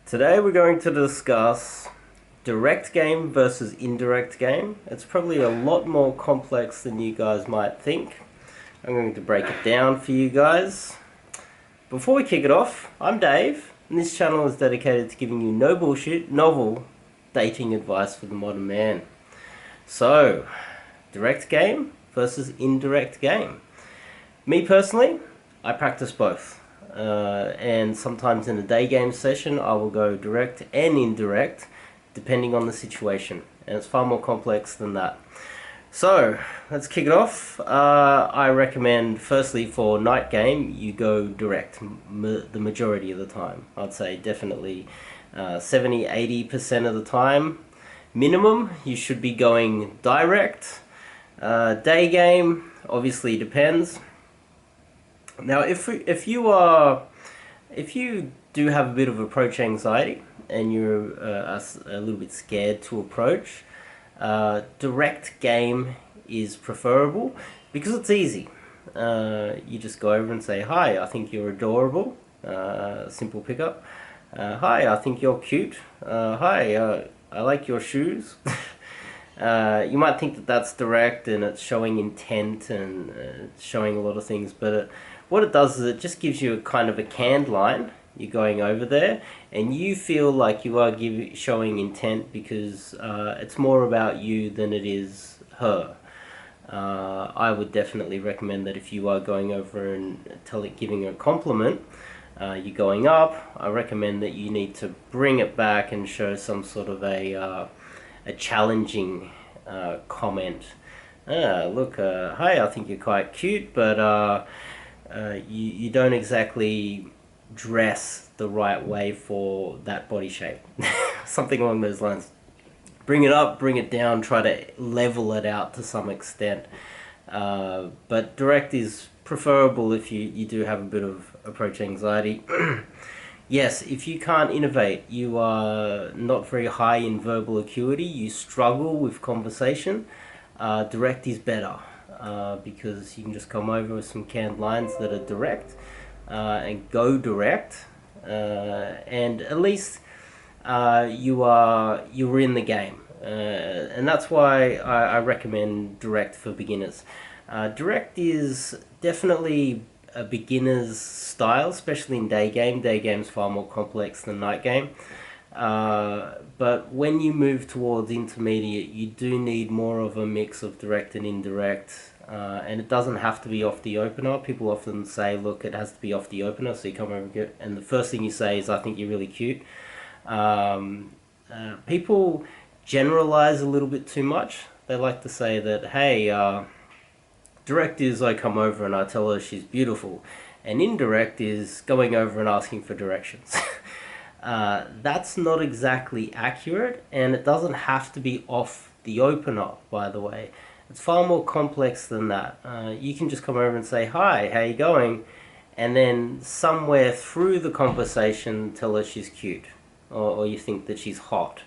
Today we're going to discuss direct game versus indirect game. It's probably a lot more complex than you guys might think. I'm going to break it down for you guys. Before we kick it off, I'm Dave, and this channel is dedicated to giving you no bullshit, novel dating advice for the modern man. So, direct game versus indirect game. Me personally, I practice both. And sometimes in a day game session I will go direct and indirect depending on the situation, and it's far more complex than that. So let's kick it off. I recommend firstly for night game you go direct the majority of the time. I'd say definitely 70-80% of the time minimum you should be going direct. Day game obviously depends. Now, if you do have a bit of approach anxiety and you're a little bit scared to approach, direct game is preferable because it's easy. You just go over and say, "Hi, I think you're adorable." Simple pickup. "Hi, I think you're cute." "Hi, I like your shoes." You might think that that's direct and it's showing intent and showing a lot of things, but what it does is it just gives you a kind of a canned line. You're going over there and you feel like you are showing intent because it's more about you than it is her. I would definitely recommend that if you are going over and giving her a compliment, you're going up, I recommend that you need to bring it back and show some sort of a challenging comment. Look, hi, I think you're quite cute, but you don't exactly dress the right way for that body shape. Something along those lines. Bring it up, bring it down, try to level it out to some extent. But direct is preferable if you do have a bit of approach anxiety. Yes, if you can't innovate, you are not very high in verbal acuity, you struggle with conversation, direct is better. Because you can just come over with some canned lines that are direct and go direct, and at least you're in the game, and that's why I recommend direct for beginners. Direct is definitely a beginner's style, especially in day game. Day game is far more complex than night game. But when you move towards intermediate, you do need more of a mix of direct and indirect, and it doesn't have to be off the opener. People often say, look, it has to be off the opener, so you come over and the first thing you say is, I think you're really cute. People generalize a little bit too much. They like to say that, hey, direct is I come over and I tell her she's beautiful, and indirect is going over and asking for directions. That's not exactly accurate, and it doesn't have to be off the opener, by the way. It's far more complex than that. You can just come over and say, "Hi, how you going?" and then somewhere through the conversation tell her she's cute, or you think that she's hot.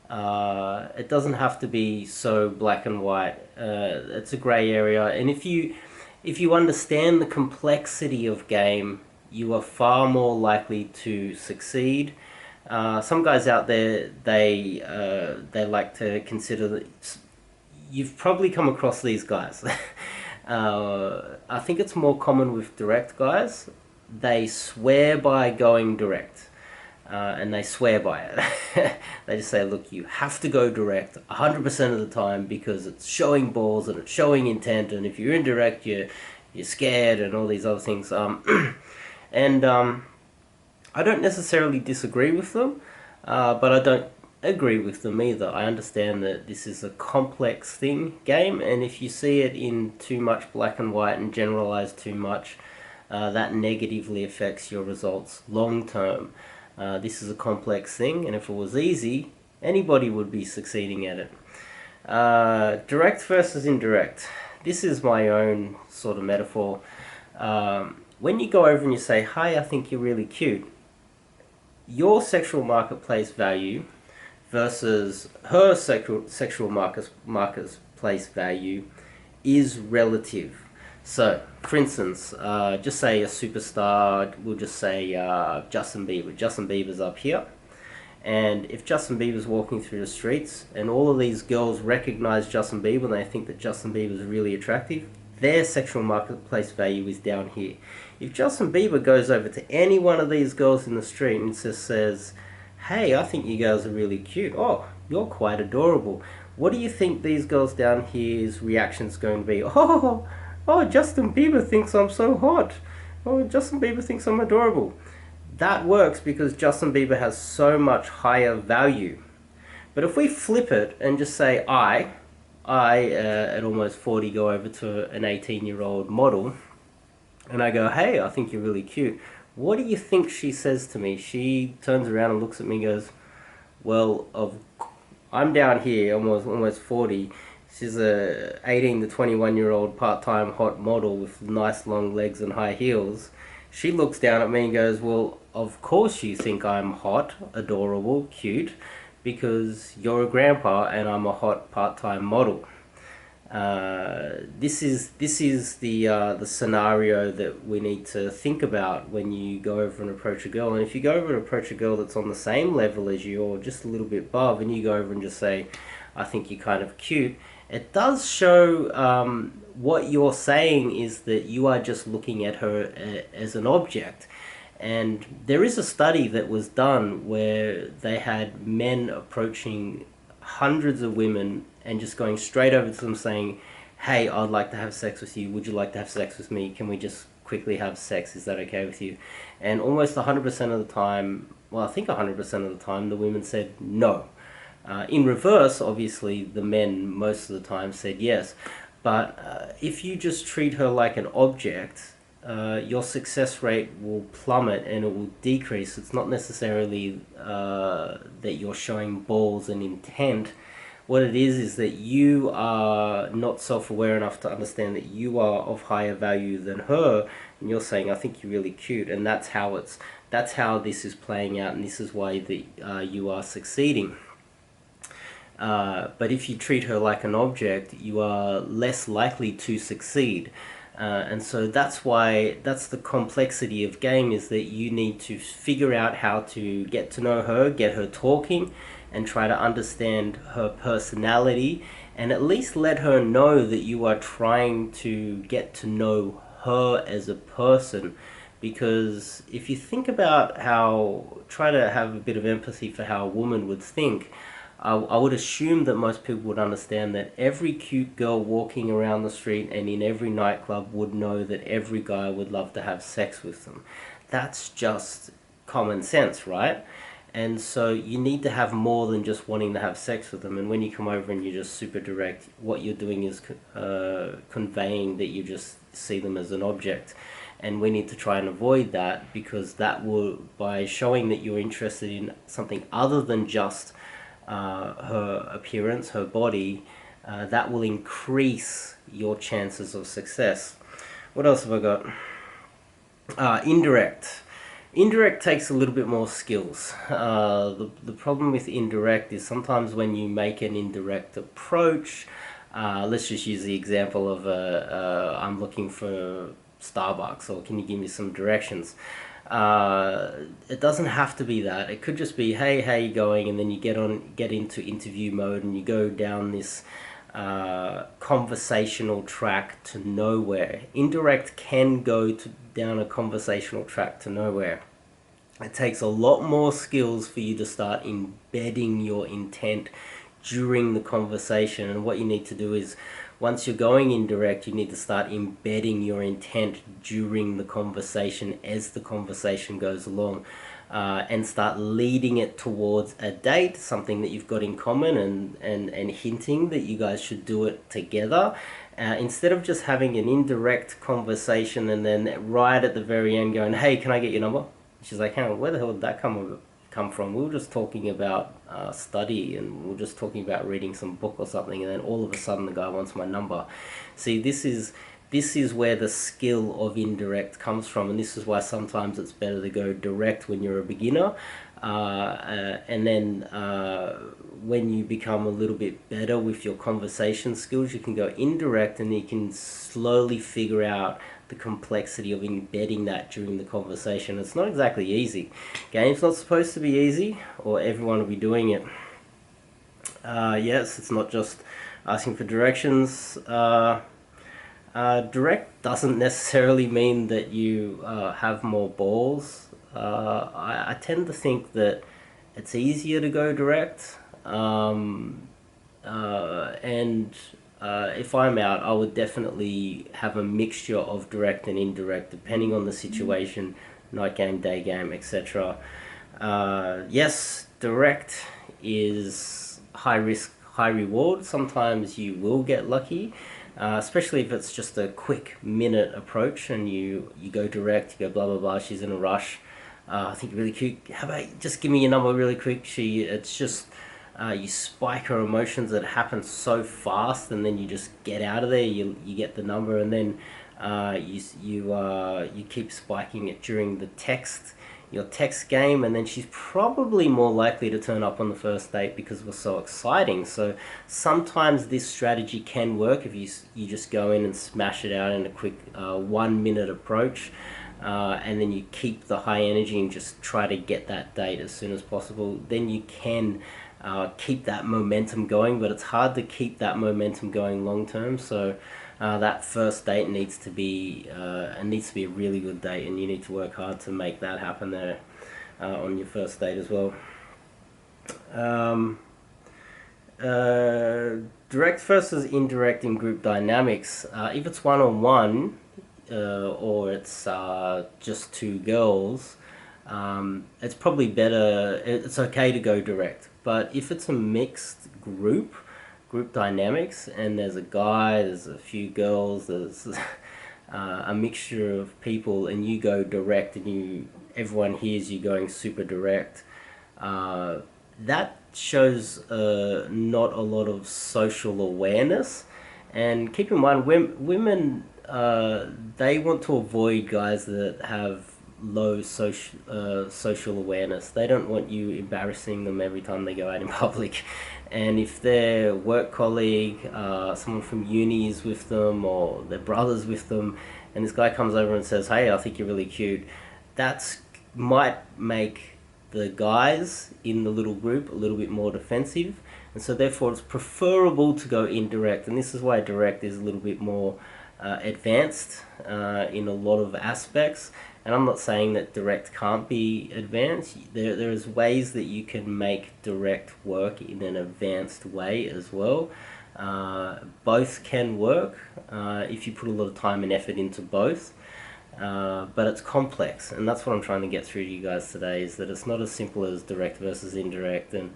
It doesn't have to be so black and white. It's a grey area, and if you understand the complexity of game, you are far more likely to succeed. Some guys out there, they like to consider that. You've probably come across these guys. I think it's more common with direct guys. They swear by going direct, and they swear by it. They just say, look, you have to go direct 100% of the time because it's showing balls and it's showing intent, and if you're indirect, you're scared and all these other things. And I don't necessarily disagree with them, but I don't agree with them either. I understand that this is a complex game, and if you see it in too much black and white and generalize too much, that negatively affects your results long term. This is a complex thing, and if it was easy, anybody would be succeeding at it. Direct versus indirect. This is my own sort of metaphor. when you go over and you say, hi, I think you're really cute, your sexual marketplace value versus her sexual marketplace value is relative. So, for instance, just say a superstar, we'll just say Justin Bieber. Justin Bieber's up here. And if Justin Bieber's walking through the streets and all of these girls recognize Justin Bieber and they think that Justin Bieber's really attractive, their sexual marketplace value is down here. If Justin Bieber goes over to any one of these girls in the street and just says, hey, I think you girls are really cute. Oh, you're quite adorable. What do you think these girls down here's reaction's going to be? Oh, Justin Bieber thinks I'm so hot. Oh, Justin Bieber thinks I'm adorable. That works because Justin Bieber has so much higher value. But if we flip it and just say I at almost 40 go over to an 18-year-old model and I go, hey, I think you're really cute. What do you think she says to me? She turns around and looks at me and goes, well, I'm down here, almost 40. She's a 18 to 21-year-old part-time hot model with nice long legs and high heels. She looks down at me and goes, well, of course you think I'm hot, adorable, cute, because you're a grandpa and I'm a hot part-time model. This is the scenario that we need to think about when you go over and approach a girl. And if you go over and approach a girl that's on the same level as you or just a little bit above, and you go over and just say, I think you're kind of cute, it does show what you're saying is that you are just looking at her as an object. And there is a study that was done where they had men approaching hundreds of women and just going straight over to them saying, hey, I'd like to have sex with you. Would you like to have sex with me? Can we just quickly have sex? Is that okay with you? And almost 100% of the time, well, I think 100% of the time, the women said no. In reverse, obviously, the men most of the time said yes. But if you just treat her like an object, your success rate will plummet and it will decrease. It's not necessarily that you're showing balls and intent. What it is that you are not self-aware enough to understand that you are of higher value than her, and you're saying, I think you're really cute, and that's how this is playing out, and this is why you are succeeding. But if you treat her like an object, you are less likely to succeed. And so that's the complexity of game, is that you need to figure out how to get to know her, get her talking, and try to understand her personality, and at least let her know that you are trying to get to know her as a person. Because if you think about try to have a bit of empathy for how a woman would think, I would assume that most people would understand that every cute girl walking around the street and in every nightclub would know that every guy would love to have sex with them. That's just common sense, right? And so you need to have more than just wanting to have sex with them. And when you come over and you're just super direct, what you're doing is conveying that you just see them as an object. And we need to try and avoid that, because that will, by showing that you're interested in something other than just her appearance, her body, that will increase your chances of success. What else have I got? Indirect. Indirect takes a little bit more skills. The problem with indirect is sometimes when you make an indirect approach, let's just use the example of I'm looking for Starbucks, or can you give me some directions? It doesn't have to be that. It could just be, hey, how you going? And then you get into interview mode and you go down this conversational track to nowhere. Indirect can go down a conversational track to nowhere. It takes a lot more skills for you to start embedding your intent during the conversation. And what you need to do is, once you're going indirect, you need to start embedding your intent during the conversation as the conversation goes along, and start leading it towards a date, something that you've got in common, and hinting that you guys should do it together. Instead of just having an indirect conversation and then right at the very end going, hey, can I get your number? She's like, hang on, where the hell did that come from? We were just talking about study, and we were just talking about reading some book or something, and then all of a sudden the guy wants my number. See, this is this is where the skill of indirect comes from, and this is why sometimes it's better to go direct when you're a beginner, and then when you become a little bit better with your conversation skills, you can go indirect, and you can slowly figure out the complexity of embedding that during the conversation. It's not exactly easy. Game's not supposed to be easy, or everyone will be doing it. Yes, it's not just asking for directions. Direct doesn't necessarily mean that you have more balls. I tend to think that it's easier to go direct. And if I'm out, I would definitely have a mixture of direct and indirect, depending on the situation, night game, day game, etc. Yes, direct is high risk, high reward. Sometimes you will get lucky, especially if it's just a quick minute approach and you go direct, you go blah blah blah, she's in a rush. I think you're really cute. How about just give me your number really quick? It's just you spike her emotions that happen so fast, and then you just get out of there. You get the number, and then you keep spiking it during your text game, and then she's probably more likely to turn up on the first date because it was so exciting. So sometimes this strategy can work if you just go in and smash it out in a quick 1 minute approach. And then you keep the high energy and just try to get that date as soon as possible. Then you can keep that momentum going, but it's hard to keep that momentum going long term. So that first date needs to be a really good date, and you need to work hard to make that happen there on your first date as well. Direct versus indirect in group dynamics. If it's one-on-one, or it's just two girls, it's probably better, it's okay to go direct. But if it's a mixed group dynamics, and there's a guy, there's a few girls, there's a mixture of people, and you go direct, and everyone hears you going super direct, that shows not a lot of social awareness. And keep in mind, women they want to avoid guys that have low social awareness. They don't want you embarrassing them every time they go out in public. And if their work colleague, someone from uni is with them, or their brother's with them, and this guy comes over and says, "Hey, I think you're really cute," that might make the guys in the little group a little bit more defensive. And so therefore it's preferable to go indirect, and this is why direct is a little bit more advanced in a lot of aspects. And I'm not saying that direct can't be advanced. There's ways that you can make direct work in an advanced way as well. Both can work if you put a lot of time and effort into both. But it's complex, and that's what I'm trying to get through to you guys today, is that it's not as simple as direct versus indirect. And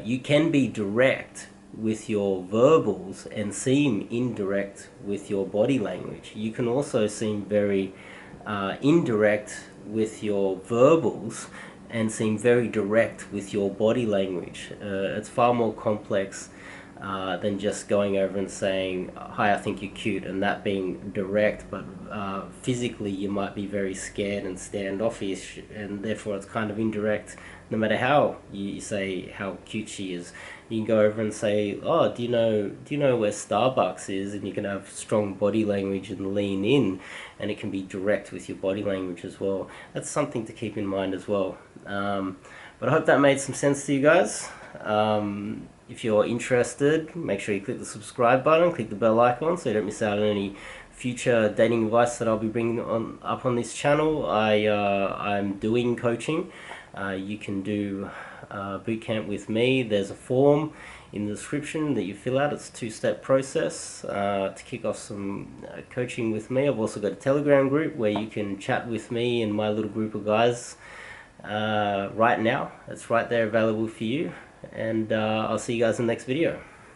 you can be direct with your verbals and seem indirect with your body language. You can also seem very indirect with your verbals and seem very direct with your body language. It's far more complex than just going over and saying, "Hi, I think you're cute," and that being direct, but physically you might be very scared and standoffish, and therefore it's kind of indirect. No matter how you say how cute she is, you can go over and say, "Oh, do you know where Starbucks is?" And you can have strong body language and lean in, and it can be direct with your body language as well. That's something to keep in mind as well. But I hope that made some sense to you guys. If you're interested, make sure you click the subscribe button, click the bell icon so you don't miss out on any future dating advice that I'll be bringing up on this channel. I'm doing coaching. You can do bootcamp with me. There's a form in the description that you fill out. It's a 2-step process to kick off some coaching with me. I've also got a Telegram group where you can chat with me and my little group of guys right now. It's right there available for you. And I'll see you guys in the next video.